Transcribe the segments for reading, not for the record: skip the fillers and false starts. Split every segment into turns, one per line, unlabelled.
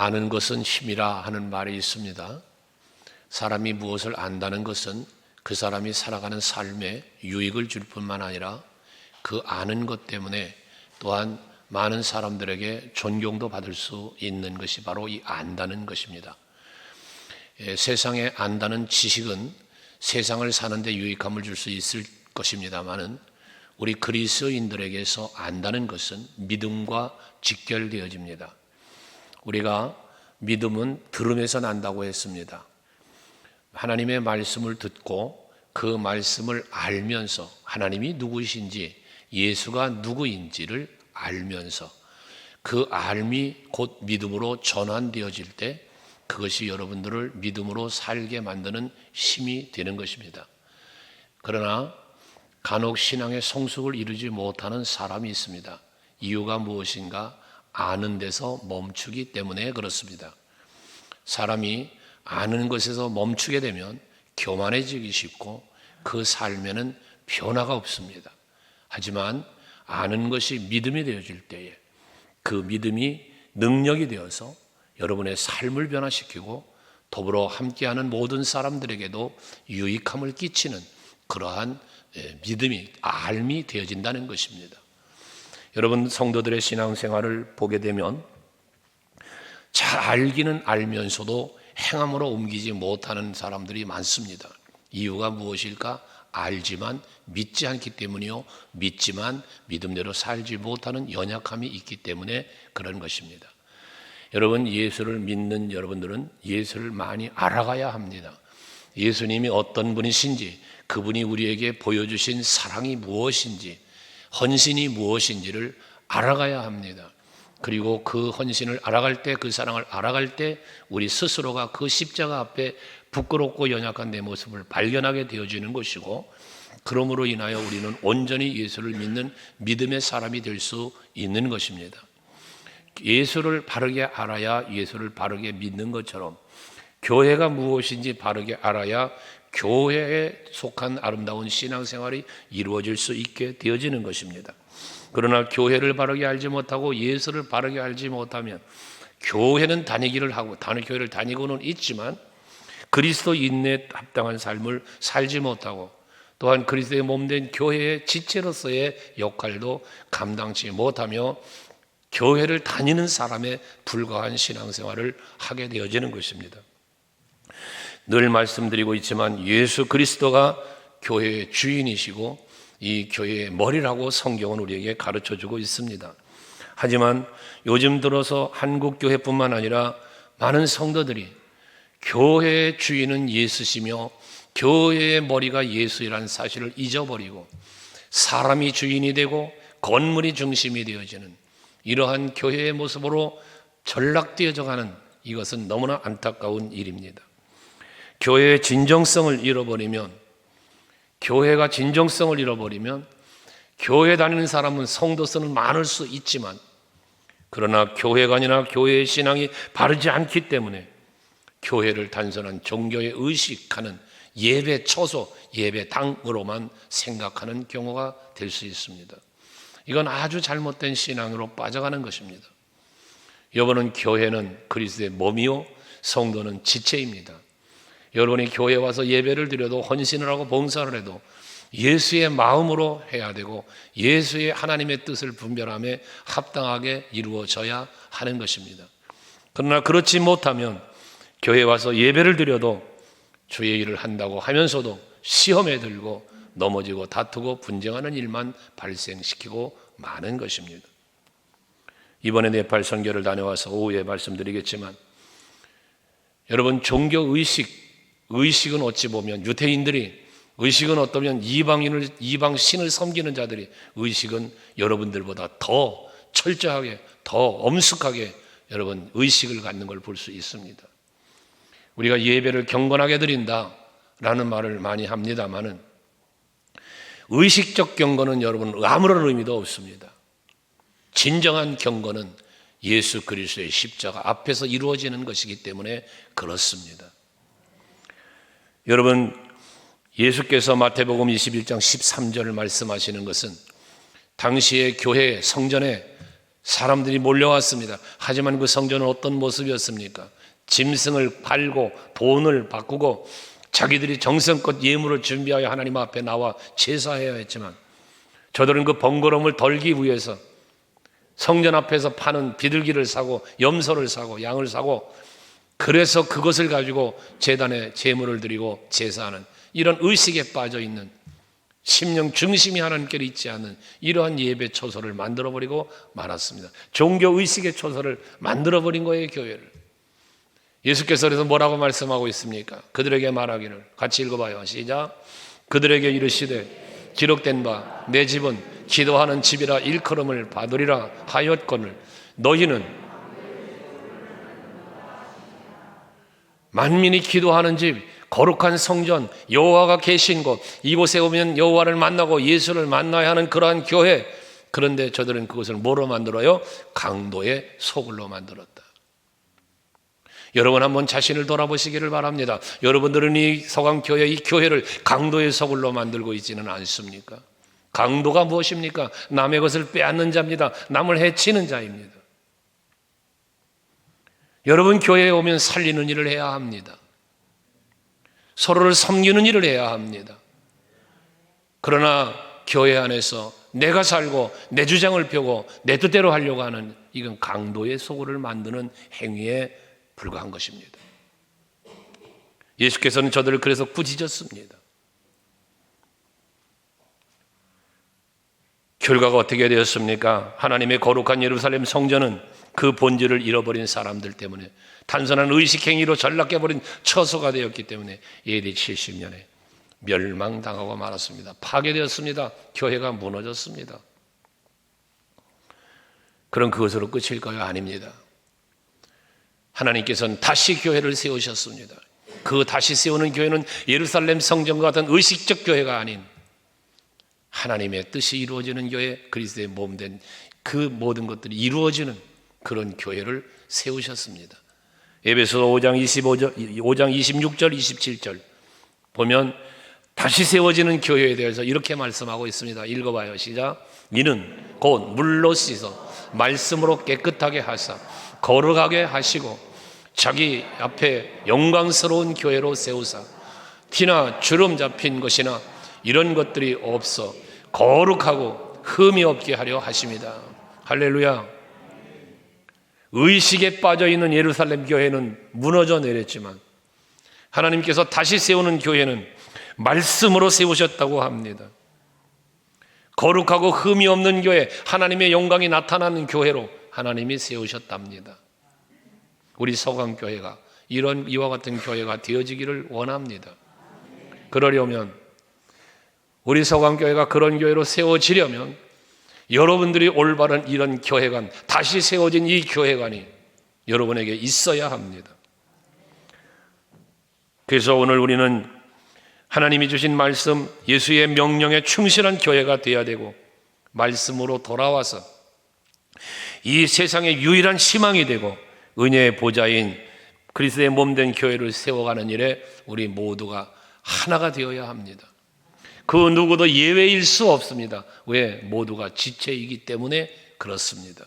아는 것은 힘이라 하는 말이 있습니다. 사람이 무엇을 안다는 것은 그 사람이 살아가는 삶에 유익을 줄 뿐만 아니라 그 아는 것 때문에 또한 많은 사람들에게 존경도 받을 수 있는 것이 바로 이 안다는 것입니다. 세상에 안다는 지식은 세상을 사는데 유익함을 줄 수 있을 것입니다만은 우리 그리스도인들에게서 안다는 것은 믿음과 직결되어집니다. 우리가 믿음은 들음에서 난다고 했습니다. 하나님의 말씀을 듣고 그 말씀을 알면서 하나님이 누구이신지 예수가 누구인지를 알면서 그 알미 곧 믿음으로 전환되어질 때 그것이 여러분들을 믿음으로 살게 만드는 힘이 되는 것입니다. 그러나 간혹 신앙의 성숙을 이루지 못하는 사람이 있습니다. 이유가 무엇인가? 아는 데서 멈추기 때문에 그렇습니다. 사람이 아는 것에서 멈추게 되면 교만해지기 쉽고 그 삶에는 변화가 없습니다. 하지만 아는 것이 믿음이 되어질 때에 그 믿음이 능력이 되어서 여러분의 삶을 변화시키고 더불어 함께하는 모든 사람들에게도 유익함을 끼치는 그러한 믿음이 알미 되어진다는 것입니다. 여러분 성도들의 신앙생활을 보게 되면 잘 알기는 알면서도 행함으로 옮기지 못하는 사람들이 많습니다. 이유가 무엇일까? 알지만 믿지 않기 때문이요, 믿지만 믿음대로 살지 못하는 연약함이 있기 때문에 그런 것입니다. 여러분 예수를 믿는 여러분들은 예수를 많이 알아가야 합니다. 예수님이 어떤 분이신지, 그분이 우리에게 보여주신 사랑이 무엇인지, 헌신이 무엇인지를 알아가야 합니다. 그리고 그 헌신을 알아갈 때, 그 사랑을 알아갈 때 우리 스스로가 그 십자가 앞에 부끄럽고 연약한 내 모습을 발견하게 되어지는 것이고, 그러므로 인하여 우리는 온전히 예수를 믿는 믿음의 사람이 될 수 있는 것입니다. 예수를 바르게 알아야 예수를 바르게 믿는 것처럼 교회가 무엇인지 바르게 알아야 교회에 속한 아름다운 신앙생활이 이루어질 수 있게 되어지는 것입니다. 그러나 교회를 바르게 알지 못하고 예수를 바르게 알지 못하면 교회는 다니기를 하고 교회를 다니고는 있지만 그리스도인에 합당한 삶을 살지 못하고 또한 그리스도의 몸된 교회의 지체로서의 역할도 감당치 못하며 교회를 다니는 사람에 불과한 신앙생활을 하게 되어지는 것입니다. 늘 말씀드리고 있지만 예수 그리스도가 교회의 주인이시고 이 교회의 머리라고 성경은 우리에게 가르쳐주고 있습니다. 하지만 요즘 들어서 한국교회뿐만 아니라 많은 성도들이 교회의 주인은 예수시며 교회의 머리가 예수이라는 사실을 잊어버리고 사람이 주인이 되고 건물이 중심이 되어지는 이러한 교회의 모습으로 전락되어져 가는 이것은 너무나 안타까운 일입니다. 교회의 진정성을 잃어버리면, 교회가 진정성을 잃어버리면 교회 다니는 사람은 성도수는 많을 수 있지만 그러나 교회관이나 교회의 신앙이 바르지 않기 때문에 교회를 단순한 종교의 의식하는 예배 처소, 예배당으로만 생각하는 경우가 될 수 있습니다. 이건 아주 잘못된 신앙으로 빠져가는 것입니다. 여러분은 교회는 그리스도의 몸이요 성도는 지체입니다. 여러분이 교회에 와서 예배를 드려도 헌신을 하고 봉사를 해도 예수의 마음으로 해야 되고 예수의 하나님의 뜻을 분별함에 합당하게 이루어져야 하는 것입니다. 그러나 그렇지 못하면 교회에 와서 예배를 드려도 주의 일을 한다고 하면서도 시험에 들고 넘어지고 다투고 분쟁하는 일만 발생시키고 많은 것입니다. 이번에 네팔 선교를 다녀와서 오후에 말씀드리겠지만 여러분 종교의식은 어찌 보면 유대인들이 의식은 어떠면 이방 신을 섬기는 자들이 의식은 여러분들보다 더 철저하게 더 엄숙하게 여러분 의식을 갖는 걸 볼 수 있습니다. 우리가 예배를 경건하게 드린다라는 말을 많이 합니다만은 의식적 경건은 여러분 아무런 의미도 없습니다. 진정한 경건은 예수 그리스도의 십자가 앞에서 이루어지는 것이기 때문에 그렇습니다. 여러분 예수께서 마태복음 21장 13절을 말씀하시는 것은 당시의 교회 성전에 사람들이 몰려왔습니다. 하지만 그 성전은 어떤 모습이었습니까? 짐승을 팔고 돈을 바꾸고 자기들이 정성껏 예물을 준비하여 하나님 앞에 나와 제사해야 했지만, 저들은 그 번거로움을 덜기 위해서 성전 앞에서 파는 비둘기를 사고 염소를 사고 양을 사고, 그래서 그것을 가지고 제단에 제물을 드리고 제사하는 이런 의식에 빠져 있는, 심령 중심이 하나님께 있지 않은 이러한 예배 초소를 만들어버리고 말았습니다. 종교 의식의 초소를 만들어버린 거예요, 교회를. 예수께서 그래서 뭐라고 말씀하고 있습니까? 그들에게 말하기를, 같이 읽어봐요. 시작. 그들에게 이르시되 기록된 바 내 집은 기도하는 집이라 일컬음을 받으리라 하였거늘 너희는 만민이 기도하는 집, 거룩한 성전, 여호와가 계신 곳, 이곳에 오면 여호와를 만나고 예수를 만나야 하는 그러한 교회. 그런데 저들은 그것을 뭐로 만들어요? 강도의 소굴로 만들었다. 여러분 한번 자신을 돌아보시기를 바랍니다. 여러분들은 이 서강교회, 이 교회를 강도의 소굴로 만들고 있지는 않습니까? 강도가 무엇입니까? 남의 것을 빼앗는 자입니다. 남을 해치는 자입니다. 여러분 교회에 오면 살리는 일을 해야 합니다. 서로를 섬기는 일을 해야 합니다. 그러나 교회 안에서 내가 살고 내 주장을 펴고 내 뜻대로 하려고 하는, 이건 강도의 소굴을 만드는 행위에 불과한 것입니다. 예수께서는 저들을 그래서 꾸짖었습니다. 결과가 어떻게 되었습니까? 하나님의 거룩한 예루살렘 성전은 그 본질을 잃어버린 사람들 때문에, 단순한 의식행위로 전락해버린 처소가 되었기 때문에 AD 70년에 멸망당하고 말았습니다. 파괴되었습니다. 교회가 무너졌습니다. 그럼 그것으로 끝일까요? 아닙니다. 하나님께서는 다시 교회를 세우셨습니다. 그 다시 세우는 교회는 예루살렘 성전과 같은 의식적 교회가 아닌 하나님의 뜻이 이루어지는 교회, 그리스도의 몸된 그 모든 것들이 이루어지는 그런 교회를 세우셨습니다. 에베소서 5장 26절 27절 보면 다시 세워지는 교회에 대해서 이렇게 말씀하고 있습니다. 읽어봐요. 시작. 이는 곧 물로 씻어 말씀으로 깨끗하게 하사 거룩하게 하시고 자기 앞에 영광스러운 교회로 세우사 티나 주름 잡힌 것이나 이런 것들이 없어 거룩하고 흠이 없게 하려 하십니다. 할렐루야. 의식에 빠져있는 예루살렘 교회는 무너져 내렸지만 하나님께서 다시 세우는 교회는 말씀으로 세우셨다고 합니다. 거룩하고 흠이 없는 교회, 하나님의 영광이 나타나는 교회로 하나님이 세우셨답니다. 우리 서강교회가 이런 이와 같은 교회가 되어지기를 원합니다. 그러려면, 우리 서강교회가 그런 교회로 세워지려면 여러분들이 올바른 이런 교회관, 다시 세워진 이 교회관이 여러분에게 있어야 합니다. 그래서 오늘 우리는 하나님이 주신 말씀, 예수의 명령에 충실한 교회가 되어야 되고, 말씀으로 돌아와서 이 세상의 유일한 희망이 되고 은혜의 보좌인 그리스도의 몸된 교회를 세워가는 일에 우리 모두가 하나가 되어야 합니다. 그 누구도 예외일 수 없습니다. 왜? 모두가 지체이기 때문에 그렇습니다.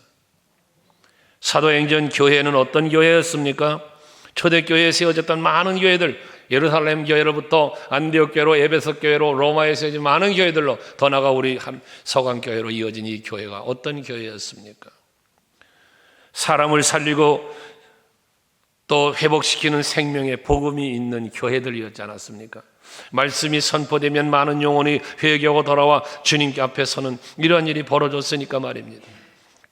사도행전 교회는 어떤 교회였습니까? 초대교회에 세워졌던 많은 교회들, 예루살렘 교회로부터 안디옥 교회로, 에베소 교회로, 로마에 세워진 많은 교회들로, 더 나아가 우리 서강교회로 이어진 이 교회가 어떤 교회였습니까? 사람을 살리고 또 회복시키는 생명의 복음이 있는 교회들이었지 않았습니까? 말씀이 선포되면 많은 영혼이 회개하고 돌아와 주님께 앞에 서는 이러한 일이 벌어졌으니까 말입니다.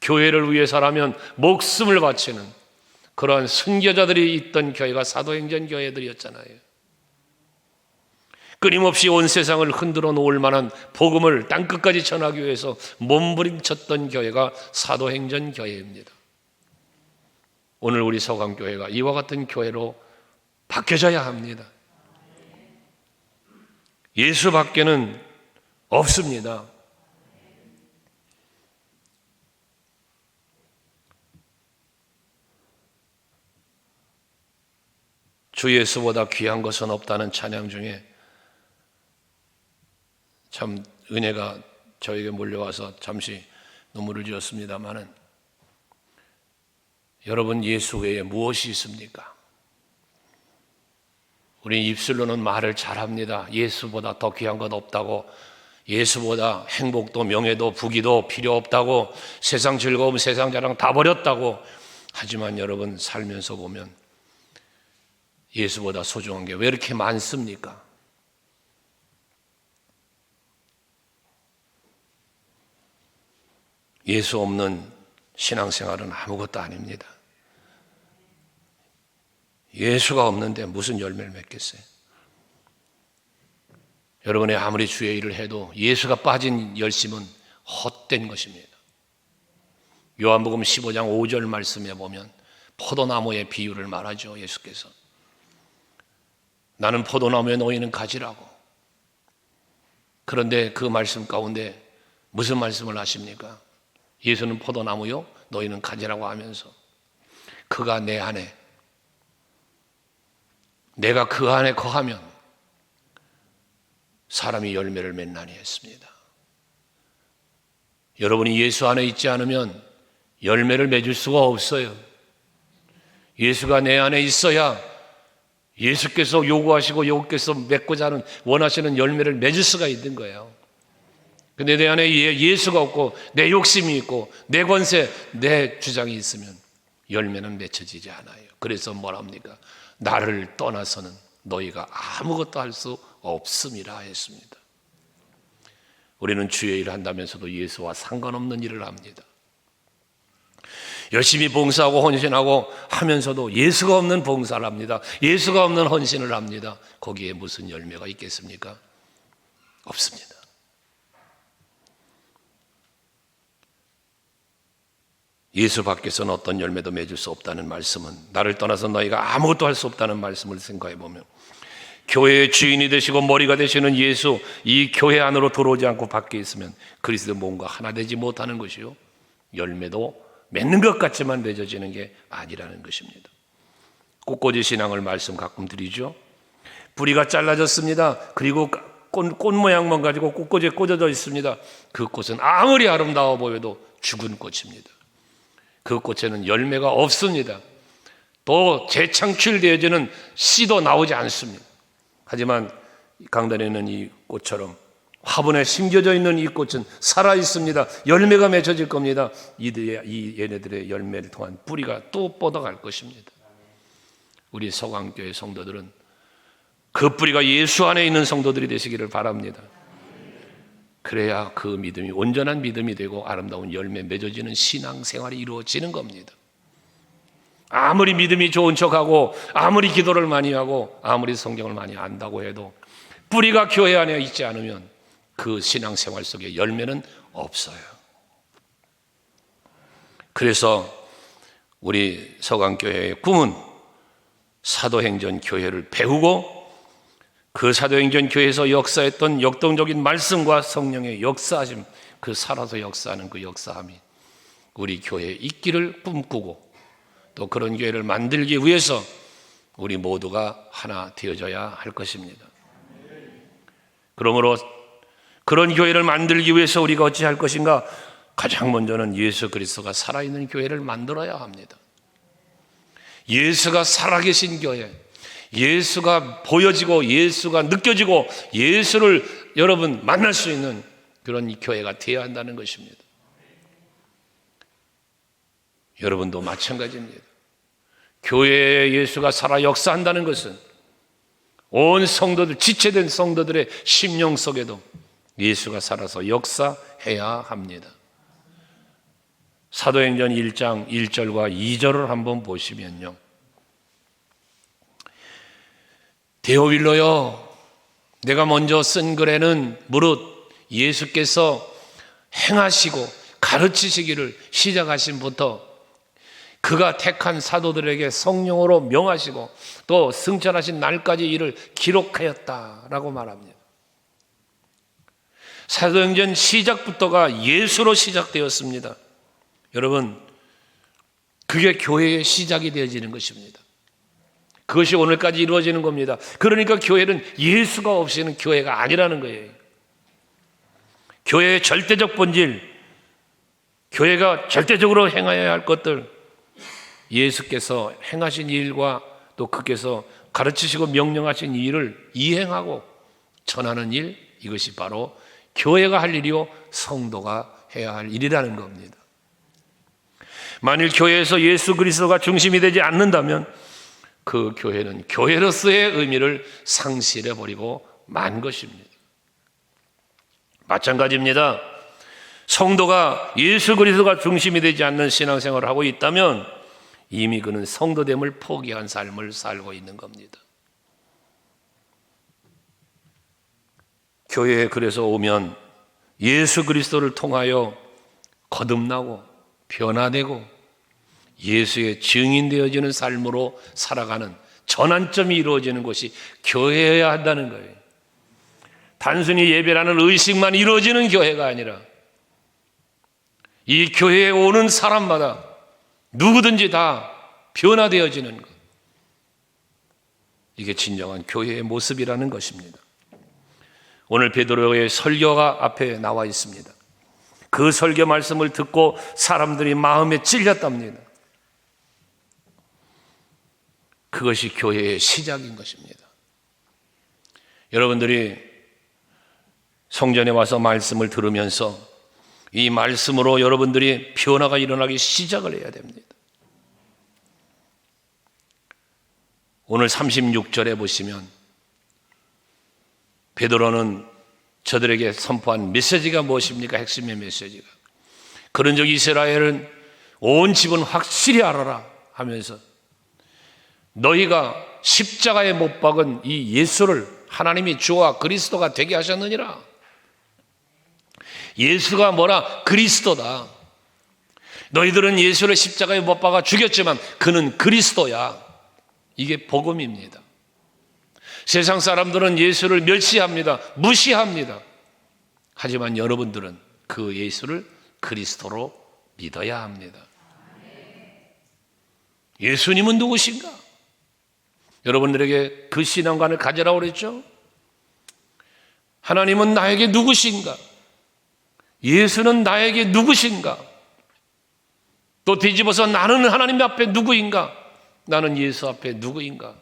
교회를 위해서라면 목숨을 바치는 그러한 순교자들이 있던 교회가 사도행전 교회들이었잖아요. 끊임없이 온 세상을 흔들어 놓을 만한 복음을 땅끝까지 전하기 위해서 몸부림쳤던 교회가 사도행전 교회입니다. 오늘 우리 서강교회가 이와 같은 교회로 바뀌어져야 합니다. 예수밖에는 없습니다. 주 예수보다 귀한 것은 없다는 찬양 중에 참 은혜가 저에게 몰려와서 잠시 눈물을 지었습니다마는, 여러분, 예수 외에 무엇이 있습니까? 우리 입술로는 말을 잘합니다. 예수보다 더 귀한 것 없다고, 예수보다 행복도 명예도 부귀도 필요 없다고, 세상 즐거움 세상 자랑 다 버렸다고. 하지만 여러분, 살면서 보면 예수보다 소중한 게 왜 이렇게 많습니까? 예수 없는 신앙생활은 아무것도 아닙니다. 예수가 없는데 무슨 열매를 맺겠어요? 여러분이 아무리 주의 일을 해도 예수가 빠진 열심은 헛된 것입니다. 요한복음 15장 5절 말씀에 보면 포도나무의 비유를 말하죠. 예수께서 나는 포도나무에 너희는 가지라고. 그런데 그 말씀 가운데 무슨 말씀을 하십니까? 예수는 포도나무요 너희는 가지라고 하면서 그가 내 안에, 내가 그 안에 거하면 사람이 열매를 맺나니 했습니다. 여러분이 예수 안에 있지 않으면 열매를 맺을 수가 없어요. 예수가 내 안에 있어야 예수께서 요구하시고 예수께서 맺고자 하는 원하시는 열매를 맺을 수가 있는 거예요. 근데 내 안에 예수가 없고 내 욕심이 있고 내 권세, 내 주장이 있으면 열매는 맺혀지지 않아요. 그래서 뭐랍니까? 나를 떠나서는 너희가 아무것도 할 수 없음이라 했습니다. 우리는 주의 일을 한다면서도 예수와 상관없는 일을 합니다. 열심히 봉사하고 헌신하고 하면서도 예수가 없는 봉사를 합니다. 예수가 없는 헌신을 합니다. 거기에 무슨 열매가 있겠습니까? 없습니다. 예수 밖에서는 어떤 열매도 맺을 수 없다는 말씀은, 나를 떠나서 너희가 아무것도 할 수 없다는 말씀을 생각해 보면, 교회의 주인이 되시고 머리가 되시는 예수, 이 교회 안으로 들어오지 않고 밖에 있으면 그리스도 몸과 하나 되지 못하는 것이요, 열매도 맺는 것 같지만 맺어지는 게 아니라는 것입니다. 꽃꽂이 신앙을 말씀 가끔 드리죠. 뿌리가 잘라졌습니다. 그리고 꽃 모양만 가지고 꽃꽂이에 꽂아져 있습니다. 그 꽃은 아무리 아름다워 보여도 죽은 꽃입니다. 그 꽃에는 열매가 없습니다. 또 재창출되어지는 씨도 나오지 않습니다. 하지만 강단에 있는 이 꽃처럼 화분에 심겨져 있는 이 꽃은 살아 있습니다. 열매가 맺혀질 겁니다. 얘네들의 열매를 통한 뿌리가 또 뻗어갈 것입니다. 우리 서강교회 성도들은 그 뿌리가 예수 안에 있는 성도들이 되시기를 바랍니다. 그래야 그 믿음이 온전한 믿음이 되고 아름다운 열매 맺어지는 신앙생활이 이루어지는 겁니다. 아무리 믿음이 좋은 척하고 아무리 기도를 많이 하고 아무리 성경을 많이 안다고 해도 뿌리가 교회 안에 있지 않으면 그 신앙생활 속에 열매는 없어요. 그래서 우리 서강교회의 꿈은 사도행전 교회를 배우고 그 사도행전 교회에서 역사했던 역동적인 말씀과 성령의 역사하심, 그 살아서 역사하는 그 역사함이 우리 교회에 있기를 꿈꾸고 또 그런 교회를 만들기 위해서 우리 모두가 하나 되어져야 할 것입니다. 그러므로 그런 교회를 만들기 위해서 우리가 어찌할 것인가? 가장 먼저는 예수 그리스도가 살아있는 교회를 만들어야 합니다. 예수가 살아계신 교회, 예수가 보여지고 예수가 느껴지고 예수를 여러분 만날 수 있는 그런 교회가 되어야 한다는 것입니다. 여러분도 마찬가지입니다. 교회에 예수가 살아 역사한다는 것은 온 성도들, 지체된 성도들의 심령 속에도 예수가 살아서 역사해야 합니다. 사도행전 1장 1절과 2절을 한번 보시면요, 데오빌로여, 내가 먼저 쓴 글에는 무릇 예수께서 행하시고 가르치시기를 시작하신부터 그가 택한 사도들에게 성령으로 명하시고 또 승천하신 날까지 이를 기록하였다라고 말합니다. 사도행전 시작부터가 예수로 시작되었습니다. 여러분, 그게 교회의 시작이 되어지는 것입니다. 그것이 오늘까지 이루어지는 겁니다. 그러니까 교회는 예수가 없이는 교회가 아니라는 거예요. 교회의 절대적 본질, 교회가 절대적으로 행해야 할 것들, 예수께서 행하신 일과 또 그께서 가르치시고 명령하신 일을 이행하고 전하는 일, 이것이 바로 교회가 할 일이요 성도가 해야 할 일이라는 겁니다. 만일 교회에서 예수 그리스도가 중심이 되지 않는다면 그 교회는 교회로서의 의미를 상실해 버리고 만 것입니다. 마찬가지입니다. 성도가 예수 그리스도가 중심이 되지 않는 신앙생활을 하고 있다면 이미 그는 성도됨을 포기한 삶을 살고 있는 겁니다. 교회에 그래서 오면 예수 그리스도를 통하여 거듭나고 변화되고 예수의 증인되어지는 삶으로 살아가는 전환점이 이루어지는 것이 교회여야 한다는 거예요. 단순히 예배라는 의식만 이루어지는 교회가 아니라 이 교회에 오는 사람마다 누구든지 다 변화되어지는 것, 이게 진정한 교회의 모습이라는 것입니다. 오늘 베드로의 설교가 앞에 나와 있습니다. 그 설교 말씀을 듣고 사람들이 마음에 찔렸답니다. 그것이 교회의 시작인 것입니다. 여러분들이 성전에 와서 말씀을 들으면서 이 말씀으로 여러분들이 변화가 일어나기 시작을 해야 됩니다. 오늘 36절에 보시면 베드로는 저들에게 선포한 메시지가 무엇입니까? 핵심의 메시지가. 그런즉 이스라엘은 온 집은 확실히 알아라 하면서 너희가 십자가에 못 박은 이 예수를 하나님이 주와 그리스도가 되게 하셨느니라. 예수가 뭐라? 그리스도다. 너희들은 예수를 십자가에 못 박아 죽였지만 그는 그리스도야. 이게 복음입니다. 세상 사람들은 예수를 멸시합니다. 무시합니다. 하지만 여러분들은 그 예수를 그리스도로 믿어야 합니다. 예수님은 누구신가? 여러분들에게 그 신앙관을 가지라고 그랬죠? 하나님은 나에게 누구신가? 예수는 나에게 누구신가? 또 뒤집어서 나는 하나님 앞에 누구인가? 나는 예수 앞에 누구인가?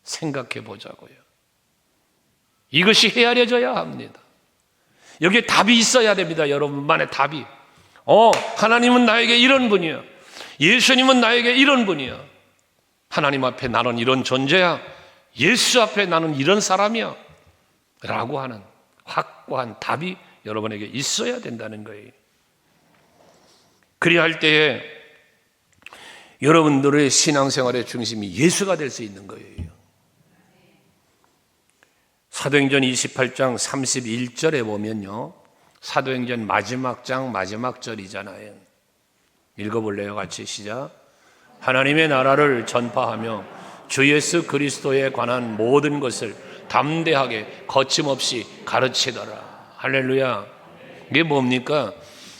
생각해 보자고요. 이것이 헤아려져야 합니다. 여기에 답이 있어야 됩니다. 여러분만의 답이. 하나님은 나에게 이런 분이야. 예수님은 나에게 이런 분이야. 하나님 앞에 나는 이런 존재야. 예수 앞에 나는 이런 사람이야. 라고 하는 확고한 답이 여러분에게 있어야 된다는 거예요. 그리야 할 때에 여러분들의 신앙생활의 중심이 예수가 될 수 있는 거예요. 사도행전 28장 31절에 보면요, 사도행전 마지막 장 마지막 절이잖아요. 읽어볼래요? 같이 시작. 하나님의 나라를 전파하며 주 예수 그리스도에 관한 모든 것을 담대하게 거침없이 가르치더라. 할렐루야. 이게 뭡니까?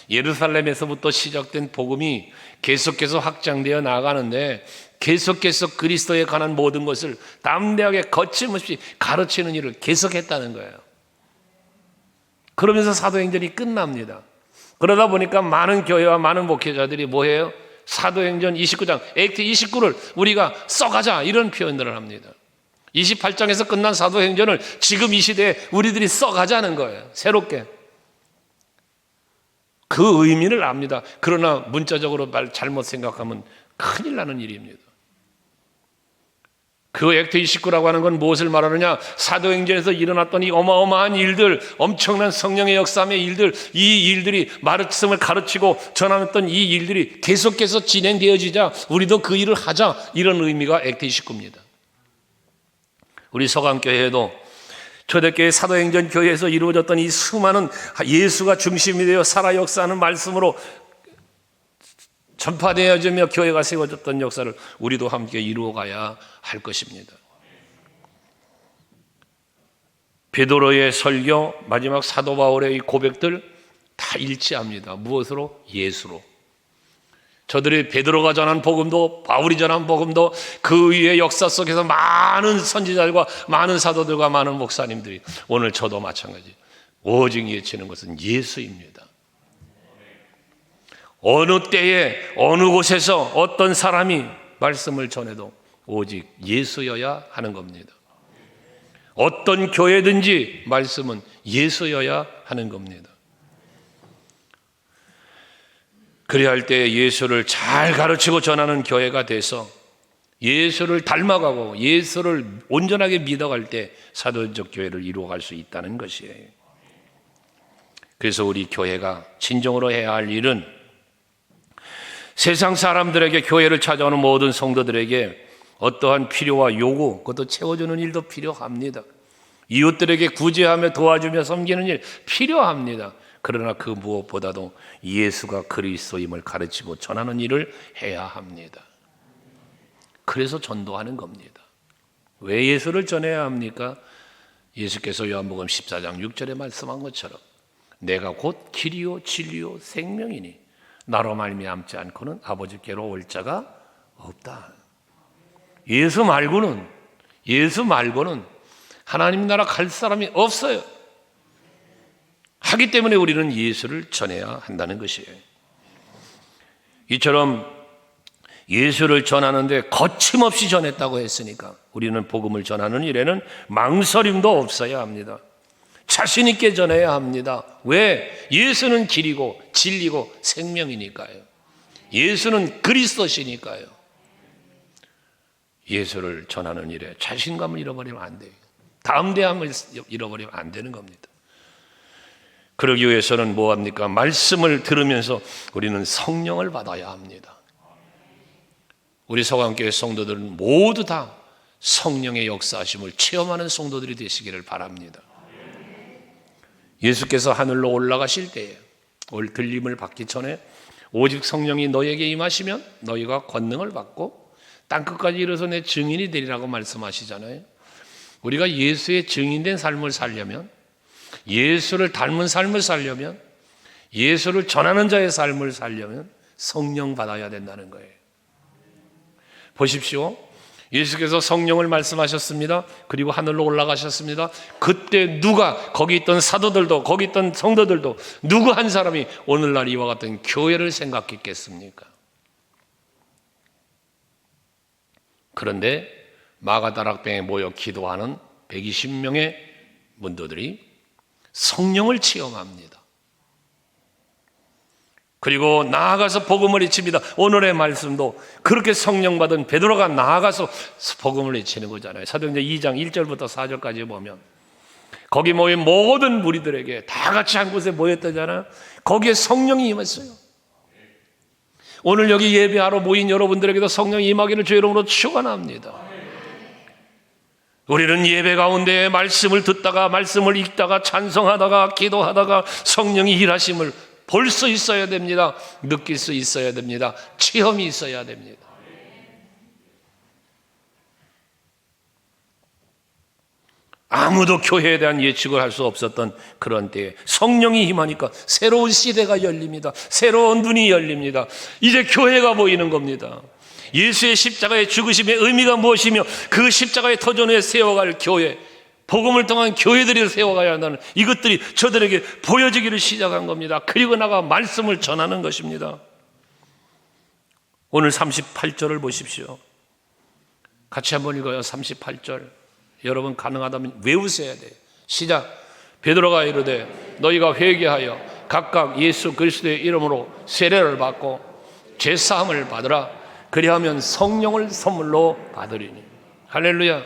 예루살렘에서부터 시작된 복음이 계속해서 확장되어 나가는데 계속해서 그리스도에 관한 모든 것을 담대하게 거침없이 가르치는 일을 계속했다는 거예요. 그러면서 사도행전이 끝납니다. 그러다 보니까 많은 교회와 많은 목회자들이 뭐해요? 사도행전 29장, 액트 29를 우리가 써가자 이런 표현들을 합니다. 28장에서 끝난 사도행전을 지금 이 시대에 우리들이 써가자는 거예요. 새롭게. 그 의미를 압니다. 그러나 문자적으로 잘못 생각하면 큰일 나는 일입니다. 그 액트 29라고 하는 건 무엇을 말하느냐? 사도행전에서 일어났던 이 어마어마한 일들, 엄청난 성령의 역사의 일들, 이 일들이 말씀을 가르치고 전하였던 이 일들이 계속해서 진행되어지자 우리도 그 일을 하자, 이런 의미가 액트 29입니다. 우리 서강교회에도 초대교회 사도행전 교회에서 이루어졌던 이 수많은 예수가 중심이 되어 살아 역사하는 말씀으로 전파되어지며 교회가 세워졌던 역사를 우리도 함께 이루어가야 할 것입니다. 베드로의 설교, 마지막 사도 바울의 이 고백들 다 일치합니다. 무엇으로? 예수로. 저들이 베드로가 전한 복음도 바울이 전한 복음도 그 위의 역사 속에서 많은 선지자들과 많은 사도들과 많은 목사님들이, 오늘 저도 마찬가지, 오직 예치는 것은 예수입니다. 어느 때에 어느 곳에서 어떤 사람이 말씀을 전해도 오직 예수여야 하는 겁니다. 어떤 교회든지 말씀은 예수여야 하는 겁니다. 그래야 할 때 예수를 잘 가르치고 전하는 교회가 돼서 예수를 닮아가고 예수를 온전하게 믿어갈 때 사도적 교회를 이루어갈 수 있다는 것이에요. 그래서 우리 교회가 진정으로 해야 할 일은 세상 사람들에게, 교회를 찾아오는 모든 성도들에게 어떠한 필요와 요구, 그것도 채워주는 일도 필요합니다. 이웃들에게 구제하며 도와주며 섬기는 일 필요합니다. 그러나 그 무엇보다도 예수가 그리스도임을 가르치고 전하는 일을 해야 합니다. 그래서 전도하는 겁니다. 왜 예수를 전해야 합니까? 예수께서 요한복음 14장 6절에 말씀한 것처럼 내가 곧 길이요 진리요 생명이니 나로 말미암지 않고는 아버지께로 올 자가 없다. 예수 말고는 하나님 나라 갈 사람이 없어요. 하기 때문에 우리는 예수를 전해야 한다는 것이에요. 이처럼 예수를 전하는데 거침없이 전했다고 했으니까 우리는 복음을 전하는 일에는 망설임도 없어야 합니다. 자신 있게 전해야 합니다. 왜? 예수는 길이고 진리고 생명이니까요. 예수는 그리스도시니까요. 예수를 전하는 일에 자신감을 잃어버리면 안 돼요. 담대함을 잃어버리면 안 되는 겁니다. 그러기 위해서는 뭐합니까? 말씀을 들으면서 우리는 성령을 받아야 합니다. 우리 서강교회 성도들은 모두 다 성령의 역사하심을 체험하는 성도들이 되시기를 바랍니다. 예수께서 하늘로 올라가실 때에 들림을 받기 전에 오직 성령이 너에게 임하시면 너희가 권능을 받고 땅끝까지 이르러서 내 증인이 되리라고 말씀하시잖아요. 우리가 예수의 증인된 삶을 살려면, 예수를 닮은 삶을 살려면, 예수를 전하는 자의 삶을 살려면 성령 받아야 된다는 거예요. 보십시오. 예수께서 성령을 말씀하셨습니다. 그리고 하늘로 올라가셨습니다. 그때 누가, 거기 있던 사도들도, 거기 있던 성도들도 누구 한 사람이 오늘날 이와 같은 교회를 생각했겠습니까? 그런데 마가다락방에 모여 기도하는 120명의 문도들이 성령을 체험합니다. 그리고 나아가서 복음을 외칩니다. 오늘의 말씀도 그렇게 성령 받은 베드로가 나아가서 복음을 외치는 거잖아요. 사도행전 2장 1절부터 4절까지 보면 거기 모인 모든 무리들에게 다 같이 한 곳에 모였다잖아요. 거기에 성령이 임했어요. 오늘 여기 예배하러 모인 여러분들에게도 성령이 임하기를 주의 이름으로 축원합니다. 우리는 예배 가운데 말씀을 듣다가, 말씀을 읽다가, 찬송하다가, 기도하다가 성령이 일하심을 볼 수 있어야 됩니다. 느낄 수 있어야 됩니다. 체험이 있어야 됩니다. 아무도 교회에 대한 예측을 할 수 없었던 그런 때에 성령이 임하니까 새로운 시대가 열립니다. 새로운 눈이 열립니다. 이제 교회가 보이는 겁니다. 예수의 십자가의 죽으심의 의미가 무엇이며 그 십자가의 터전에 세워갈 교회, 복음을 통한 교회들이 세워가야 한다는 이것들이 저들에게 보여지기를 시작한 겁니다. 그리고 나가 말씀을 전하는 것입니다. 오늘 38절을 보십시오. 같이 한번 읽어요. 38절. 여러분 가능하다면 외우셔야 돼요. 시작. 베드로가 이르되 너희가 회개하여 각각 예수 그리스도의 이름으로 세례를 받고 죄사함을 받으라. 그리하면 성령을 선물로 받으리니. 할렐루야.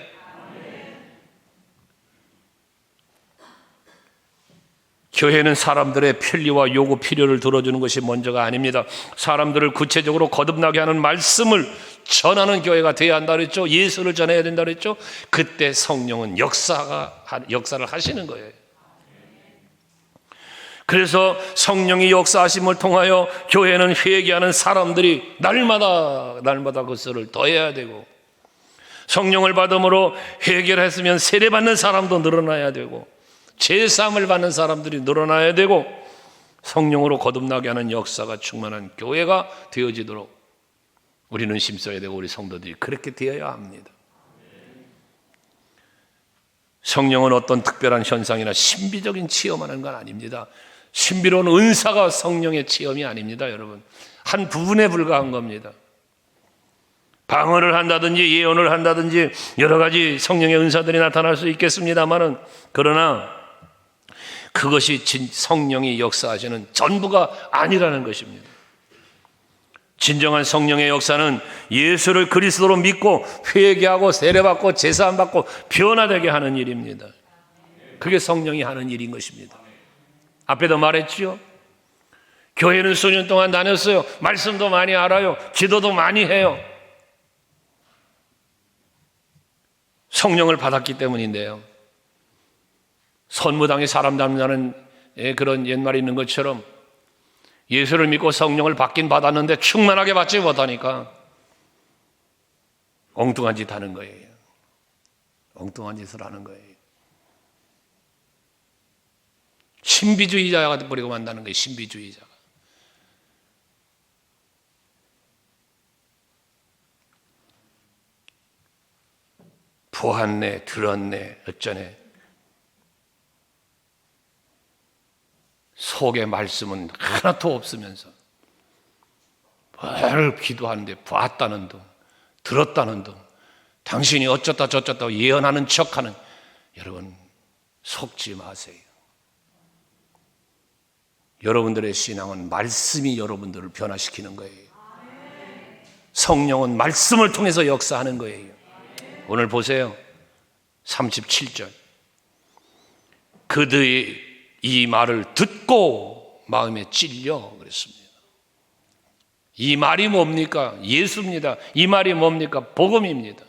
교회는 사람들의 편리와 요구, 필요를 들어주는 것이 먼저가 아닙니다. 사람들을 구체적으로 거듭나게 하는 말씀을 전하는 교회가 되어야 한다 그랬죠. 예수를 전해야 된다 그랬죠. 그때 성령은 역사를 하시는 거예요. 그래서 성령이 역사하심을 통하여 교회는 회개하는 사람들이 날마다 그것을 더해야 되고, 성령을 받음으로 회개를 했으면 세례받는 사람도 늘어나야 되고, 제사함을 받는 사람들이 늘어나야 되고, 성령으로 거듭나게 하는 역사가 충만한 교회가 되어지도록 우리는 힘써야 되고 우리 성도들이 그렇게 되어야 합니다. 성령은 어떤 특별한 현상이나 신비적인 체험하는 건 아닙니다. 신비로운 은사가 성령의 체험이 아닙니다, 여러분. 한 부분에 불과한 겁니다. 방언을 한다든지 예언을 한다든지 여러 가지 성령의 은사들이 나타날 수 있겠습니다만은, 그러나 그것이 성령이 역사하시는 전부가 아니라는 것입니다. 진정한 성령의 역사는 예수를 그리스도로 믿고 회개하고 세례받고 제사함받고 변화되게 하는 일입니다. 그게 성령이 하는 일인 것입니다. 앞에도 말했지요. 교회는 수년 동안 다녔어요. 말씀도 많이 알아요. 기도도 많이 해요. 성령을 받았기 때문인데요. 선무당에 사람 담자는 그런 옛말이 있는 것처럼 예수를 믿고 성령을 받긴 받았는데 충만하게 받지 못하니까 엉뚱한 짓 하는 거예요. 엉뚱한 짓을 하는 거예요. 신비주의자가 되버리고 만다는 거예요. 신비주의자가. 보았네, 들었네, 어쩌네. 속에 말씀은 하나도 없으면서 뭘 기도하는데 봤다는 둥, 들었다는 둥, 당신이 어쩌다 저쩌다 예언하는 척하는, 여러분 속지 마세요. 여러분들의 신앙은 말씀이 여러분들을 변화시키는 거예요. 성령은 말씀을 통해서 역사하는 거예요. 오늘 보세요. 37절. 그들이 이 말을 듣고 마음에 찔려 그랬습니다. 이 말이 뭡니까? 예수입니다. 이 말이 뭡니까? 복음입니다.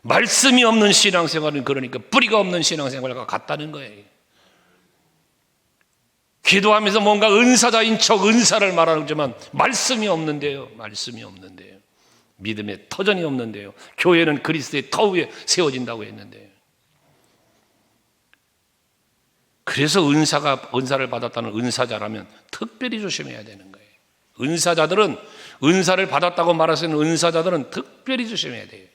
말씀이 없는 신앙생활은 그러니까 뿌리가 없는 신앙생활과 같다는 거예요. 기도하면서 뭔가 은사자인 척 은사를 말하지만 말씀이 없는데요. 말씀이 없는데요. 믿음의 터전이 없는데요. 교회는 그리스도의 터 위에 세워진다고 했는데요. 그래서 은사를 받았다는 은사자라면 특별히 조심해야 되는 거예요. 은사를 받았다고 말할 수 있는 은사자들은 특별히 조심해야 돼요.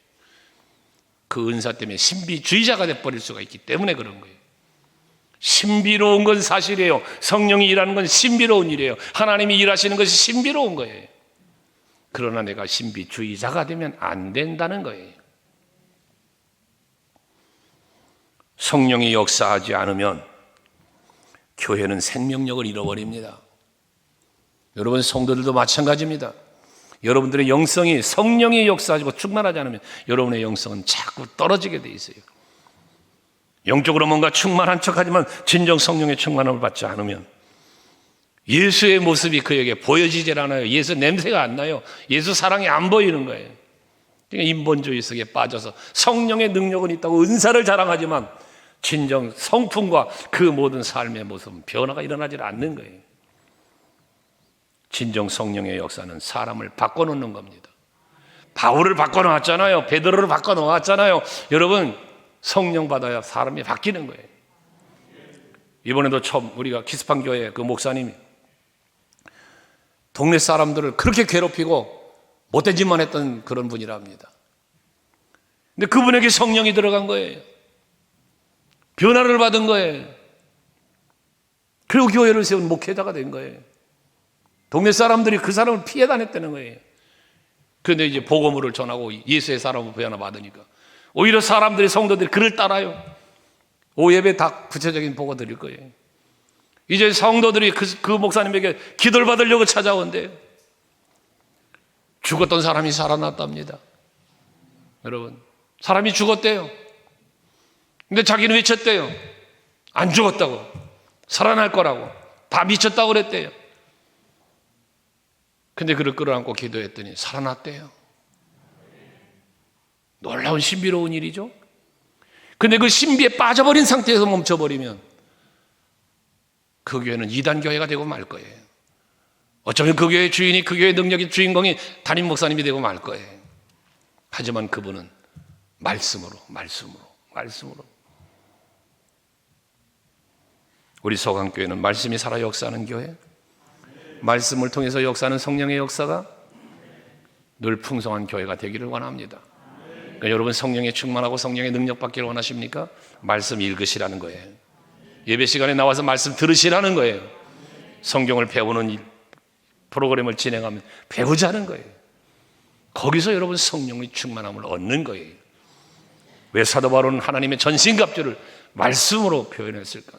그 은사 때문에 신비주의자가 돼버릴 수가 있기 때문에 그런 거예요. 신비로운 건 사실이에요. 성령이 일하는 건 신비로운 일이에요. 하나님이 일하시는 것이 신비로운 거예요. 그러나 내가 신비주의자가 되면 안 된다는 거예요. 성령이 역사하지 않으면 교회는 생명력을 잃어버립니다. 여러분 성도들도 마찬가지입니다. 여러분들의 영성이 성령이 역사하고 충만하지 않으면 여러분의 영성은 자꾸 떨어지게 돼 있어요. 영적으로 뭔가 충만한 척하지만 진정 성령의 충만함을 받지 않으면 예수의 모습이 그에게 보여지질 않아요. 예수 냄새가 안 나요. 예수 사랑이 안 보이는 거예요. 그러니까 인본주의 속에 빠져서 성령의 능력은 있다고 은사를 자랑하지만 진정 성품과 그 모든 삶의 모습은 변화가 일어나질 않는 거예요. 진정 성령의 역사는 사람을 바꿔놓는 겁니다. 바울을 바꿔놓았잖아요. 베드로를 바꿔놓았잖아요. 여러분 성령 받아야 사람이 바뀌는 거예요. 이번에도 처음 우리가 키스판 교회 그 목사님이 동네 사람들을 그렇게 괴롭히고 못된 짓만 했던 그런 분이랍니다. 근데 그분에게 성령이 들어간 거예요. 변화를 받은 거예요. 그리고 교회를 세운 목회자가 된 거예요. 동네 사람들이 그 사람을 피해 다녔다는 거예요. 그런데 이제 복음을 전하고 예수의 사람을 변화 받으니까 오히려 사람들이 성도들이 그를 따라요. 오예배 다 구체적인 보고 드릴 거예요. 이제 성도들이 그 목사님에게 기도를 받으려고 찾아온대요. 죽었던 사람이 살아났답니다. 여러분 사람이 죽었대요. 근데 자기는 외쳤대요. 안 죽었다고, 살아날 거라고, 다 미쳤다고 그랬대요. 근데 그를 끌어안고 기도했더니 살아났대요. 놀라운 신비로운 일이죠. 근데 그 신비에 빠져버린 상태에서 멈춰버리면 그 교회는 이단 교회가 되고 말 거예요. 어쩌면 그 교회의 주인이, 그 교회의 능력의 주인공이 담임 목사님이 되고 말 거예요. 하지만 그분은 말씀으로. 우리 서강교회는 말씀이 살아 역사하는 교회, 말씀을 통해서 역사하는 성령의 역사가 늘 풍성한 교회가 되기를 원합니다. 그러니까 여러분 성령에 충만하고 성령의 능력 받기를 원하십니까? 말씀 읽으시라는 거예요. 예배 시간에 나와서 말씀 들으시라는 거예요. 성경을 배우는 이 프로그램을 진행하면 배우자는 거예요. 거기서 여러분 성령의 충만함을 얻는 거예요. 왜 사도 바울은 하나님의 전신갑주를 말씀으로 표현했을까?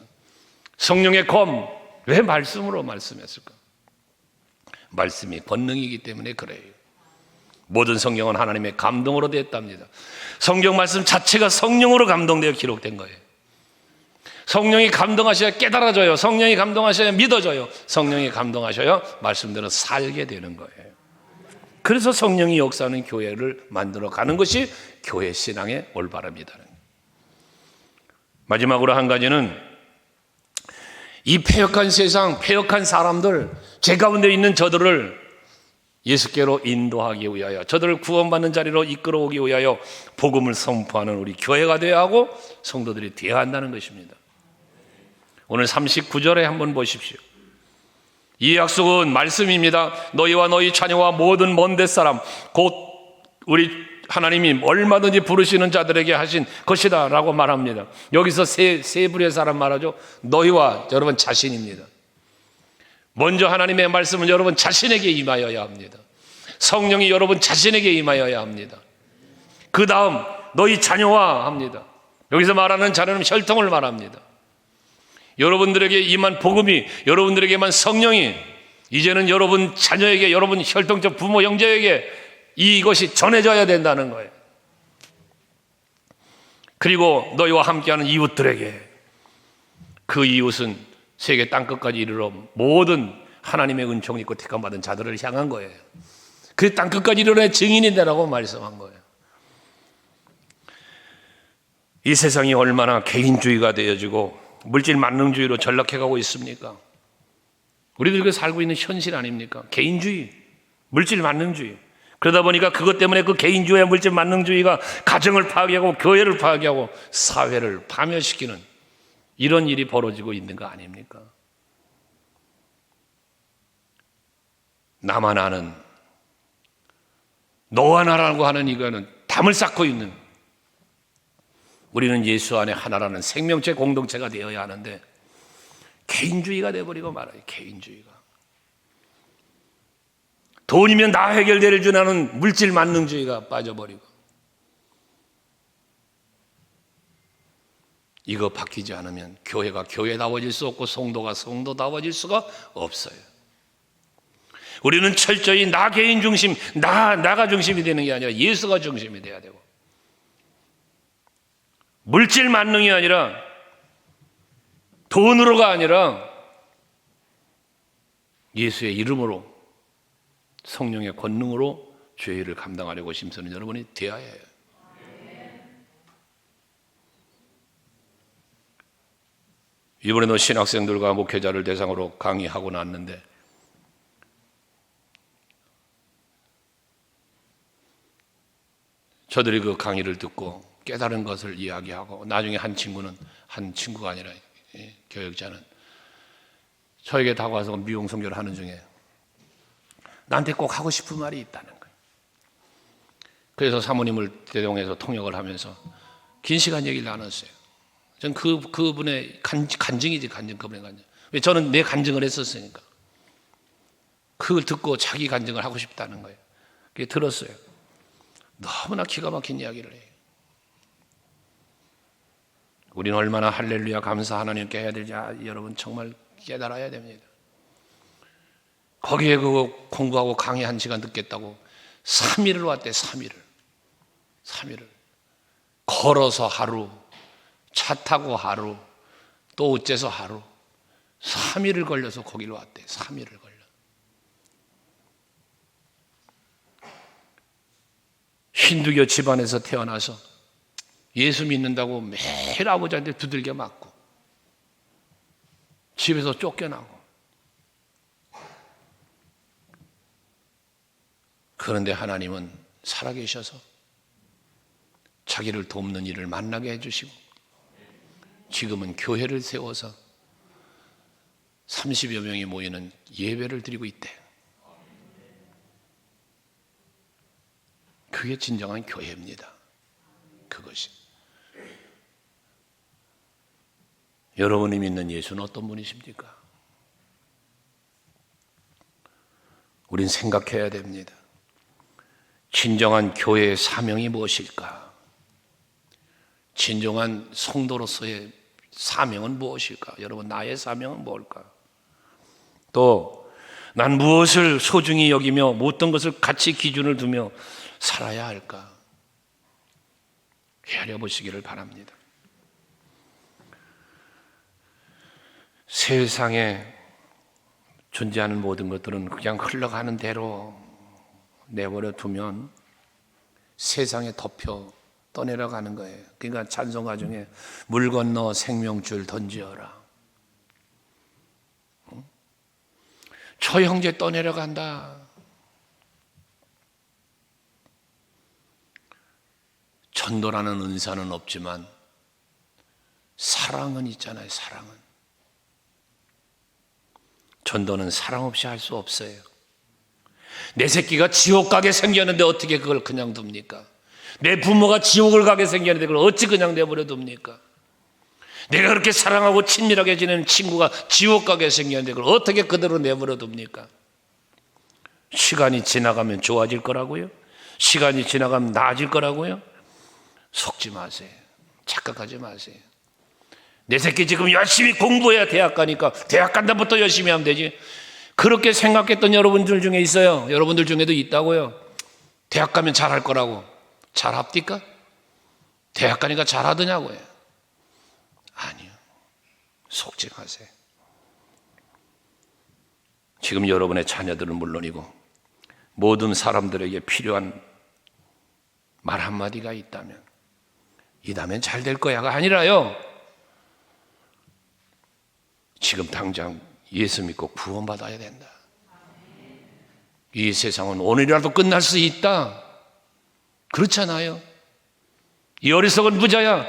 성령의 검, 왜 말씀으로 말씀했을까? 말씀이 권능이기 때문에 그래요. 모든 성경은 하나님의 감동으로 되었답니다. 성경 말씀 자체가 성령으로 감동되어 기록된 거예요. 성령이 감동하셔야 깨달아져요. 성령이 감동하셔야 믿어져요. 성령이 감동하셔야 말씀대로 살게 되는 거예요. 그래서 성령이 역사하는 교회를 만들어 가는 것이 교회 신앙의 올바름이다. 마지막으로 한 가지는 이 패역한 세상, 패역한 사람들, 제 가운데 있는 저들을 예수께로 인도하기 위하여, 저들을 구원받는 자리로 이끌어오기 위하여 복음을 선포하는 우리 교회가 되어야 하고 성도들이 되어야 한다는 것입니다. 오늘 39절에 한번 보십시오. 이 약속은 말씀입니다. 너희와 너희 자녀와 모든 먼 데사람 곧 우리 하나님이 얼마든지 부르시는 자들에게 하신 것이다 라고 말합니다. 여기서 세 부류의 사람 말하죠. 너희와 여러분 자신입니다. 먼저 하나님의 말씀은 여러분 자신에게 임하여야 합니다. 성령이 여러분 자신에게 임하여야 합니다. 그 다음 너희 자녀와 합니다. 여기서 말하는 자녀는 혈통을 말합니다. 여러분들에게 임한 복음이, 여러분들에게만 성령이 이제는 여러분 자녀에게, 여러분 혈통적 부모 형제에게 이것이 전해져야 된다는 거예요. 그리고 너희와 함께하는 이웃들에게, 그 이웃은 세계 땅끝까지 이르러 모든 하나님의 은총을 입고 택함받은 자들을 향한 거예요. 그 땅끝까지 이르러 증인이 되라고 말씀한 거예요. 이 세상이 얼마나 개인주의가 되어지고 물질 만능주의로 전락해가고 있습니까? 우리들이 살고 있는 현실 아닙니까? 개인주의, 물질 만능주의. 그러다 보니까 그것 때문에 그 개인주의와 물질 만능주의가 가정을 파괴하고 교회를 파괴하고 사회를 파멸시키는 이런 일이 벌어지고 있는 거 아닙니까? 나만 아는, 너와 나라고 하는 이거는 담을 쌓고 있는, 우리는 예수 안에 하나라는 생명체 공동체가 되어야 하는데 개인주의가 되어버리고 말아요. 개인주의가. 돈이면 다 해결될 줄 아는 물질 만능주의가 빠져버리고, 이거 바뀌지 않으면 교회가 교회다워질 수 없고 성도가 성도다워질 수가 없어요. 우리는 철저히 나 개인 중심, 나가 중심이 되는 게 아니라 예수가 중심이 돼야 되고, 물질 만능이 아니라 돈으로가 아니라 예수의 이름으로 성령의 권능으로 죄를 감당하려고 심쓰는 여러분이 되어야 해요. 이번에도 신학생들과 목회자를 대상으로 강의하고 났는데 저들이 그 강의를 듣고 깨달은 것을 이야기하고, 나중에 한 친구가 아니라 교역자는 저에게 다가와서 미용성교를 하는 중에 나한테 꼭 하고 싶은 말이 있다는 거예요. 그래서 사모님을 대동해서 통역을 하면서 긴 시간 얘기를 나눴어요. 전 그분의 간증이지, 그분의 간증. 왜? 저는 내 간증을 했었으니까. 그걸 듣고 자기 간증을 하고 싶다는 거예요. 그게 들었어요. 너무나 기가 막힌 이야기를 해요. 우리는 얼마나 할렐루야 감사 하나님께 해야 되지, 여러분 정말 깨달아야 됩니다. 거기에 그거 공부하고 강의 1시간 듣겠다고 3일을 왔대. 3일을 걸어서 하루, 차 타고 하루, 또 어째서 하루, 3일을 걸려서 거기를 왔대. 3일을 걸려. 힌두교 집안에서 태어나서 예수 믿는다고 매일 아버지한테 두들겨 맞고 집에서 쫓겨나고, 그런데 하나님은 살아계셔서 자기를 돕는 일을 만나게 해주시고 지금은 교회를 세워서 30여 명이 모이는 예배를 드리고 있대. 그게 진정한 교회입니다. 그것이. 여러분이 믿는 예수는 어떤 분이십니까? 우린 생각해야 됩니다. 진정한 교회의 사명이 무엇일까? 진정한 성도로서의 사명은 무엇일까? 여러분, 나의 사명은 뭘까? 또 난 무엇을 소중히 여기며 어떤 것을 같이 기준을 두며 살아야 할까? 헤아려 보시기를 바랍니다. 세상에 존재하는 모든 것들은 그냥 흘러가는 대로 내버려 두면 세상에 덮여 떠내려가는 거예요. 그러니까 찬송가 중에 물 건너 생명줄 던지어라. 저 형제 떠내려간다. 전도라는 은사는 없지만 사랑은 있잖아요. 사랑은. 전도는 사랑 없이 할 수 없어요. 내 새끼가 지옥 가게 생겼는데 어떻게 그걸 그냥 둡니까? 내 부모가 지옥을 가게 생겼는데 그걸 어찌 그냥 내버려 둡니까? 내가 그렇게 사랑하고 친밀하게 지내는 친구가 지옥 가게 생겼는데 그걸 어떻게 그대로 내버려 둡니까? 시간이 지나가면 좋아질 거라고요? 시간이 지나가면 나아질 거라고요? 속지 마세요. 착각하지 마세요. 내 새끼 지금 열심히 공부해야 대학 가니까 대학 간다부터 열심히 하면 되지. 그렇게 생각했던 여러분들 중에 있어요. 여러분들 중에도 있다고요. 대학 가면 잘할 거라고. 잘합니까? 대학 가니까 잘하더냐고요. 아니요. 속지 마세요. 지금 여러분의 자녀들은 물론이고 모든 사람들에게 필요한 말 한마디가 있다면 이다면 잘 될 거야가 아니라요. 지금 당장 예수 믿고 구원받아야 된다. 이 세상은 오늘이라도 끝날 수 있다. 그렇잖아요. 이 어리석은 부자야,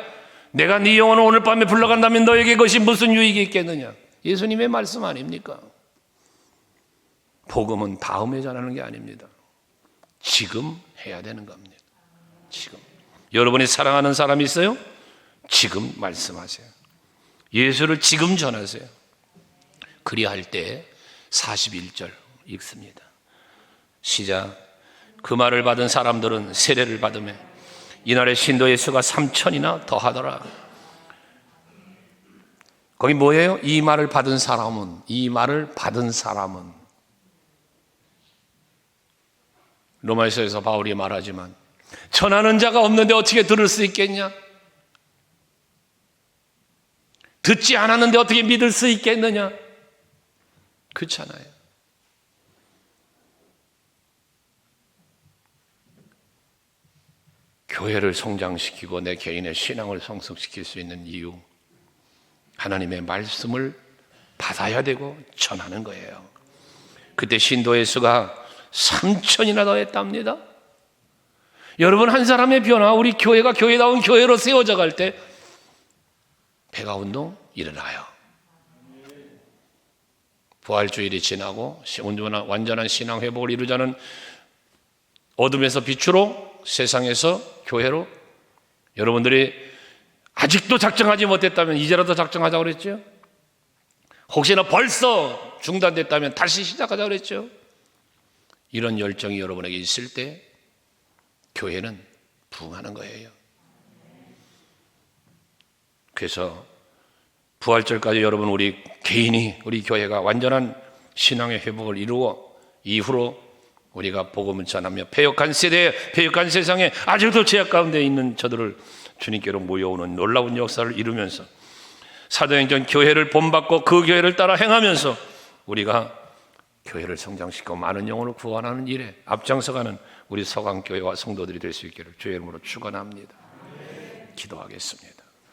내가 네 영혼을 오늘 밤에 불러간다면 너에게 그것이 무슨 유익이 있겠느냐. 예수님의 말씀 아닙니까? 복음은 다음에 전하는 게 아닙니다. 지금 해야 되는 겁니다. 지금. 여러분이 사랑하는 사람이 있어요? 지금 말씀하세요. 예수를 지금 전하세요. 그리할 때 41절 읽습니다. 시작. 그 말을 받은 사람들은 세례를 받으며 이날의 신도의 수가 3,000이나 더하더라. 거기 뭐예요? 이 말을 받은 사람은, 이 말을 받은 사람은, 로마서에서 바울이 말하지만 전하는 자가 없는데 어떻게 들을 수 있겠냐? 듣지 않았는데 어떻게 믿을 수 있겠느냐? 그렇잖아요. 교회를 성장시키고 내 개인의 신앙을 성숙시킬 수 있는 이유, 하나님의 말씀을 받아야 되고 전하는 거예요. 그때 신도의 수가 3,000이나 더했답니다. 여러분, 한 사람의 변화, 우리 교회가 교회다운 교회로 세워져 갈 때 배가 운동 일어나요. 부활주일이 지나고 완전한 신앙 회복을 이루자는 어둠에서 빛으로, 세상에서 교회로, 여러분들이 아직도 작정하지 못했다면 이제라도 작정하자고 그랬죠. 혹시나 벌써 중단됐다면 다시 시작하자고 그랬죠. 이런 열정이 여러분에게 있을 때 교회는 부흥하는 거예요. 그래서 부활절까지 여러분, 우리 개인이, 우리 교회가 완전한 신앙의 회복을 이루어 이후로 우리가 복음을 전하며 패역한 세대에, 패역한 세상에 아직도 죄악 가운데 있는 저들을 주님께로 모여오는 놀라운 역사를 이루면서 사도행전 교회를 본받고 그 교회를 따라 행하면서 우리가 교회를 성장시키고 많은 영혼을 구원하는 일에 앞장서가는 우리 서강교회와 성도들이 될 수 있기를 주의 이름으로 축원합니다. 기도하겠습니다.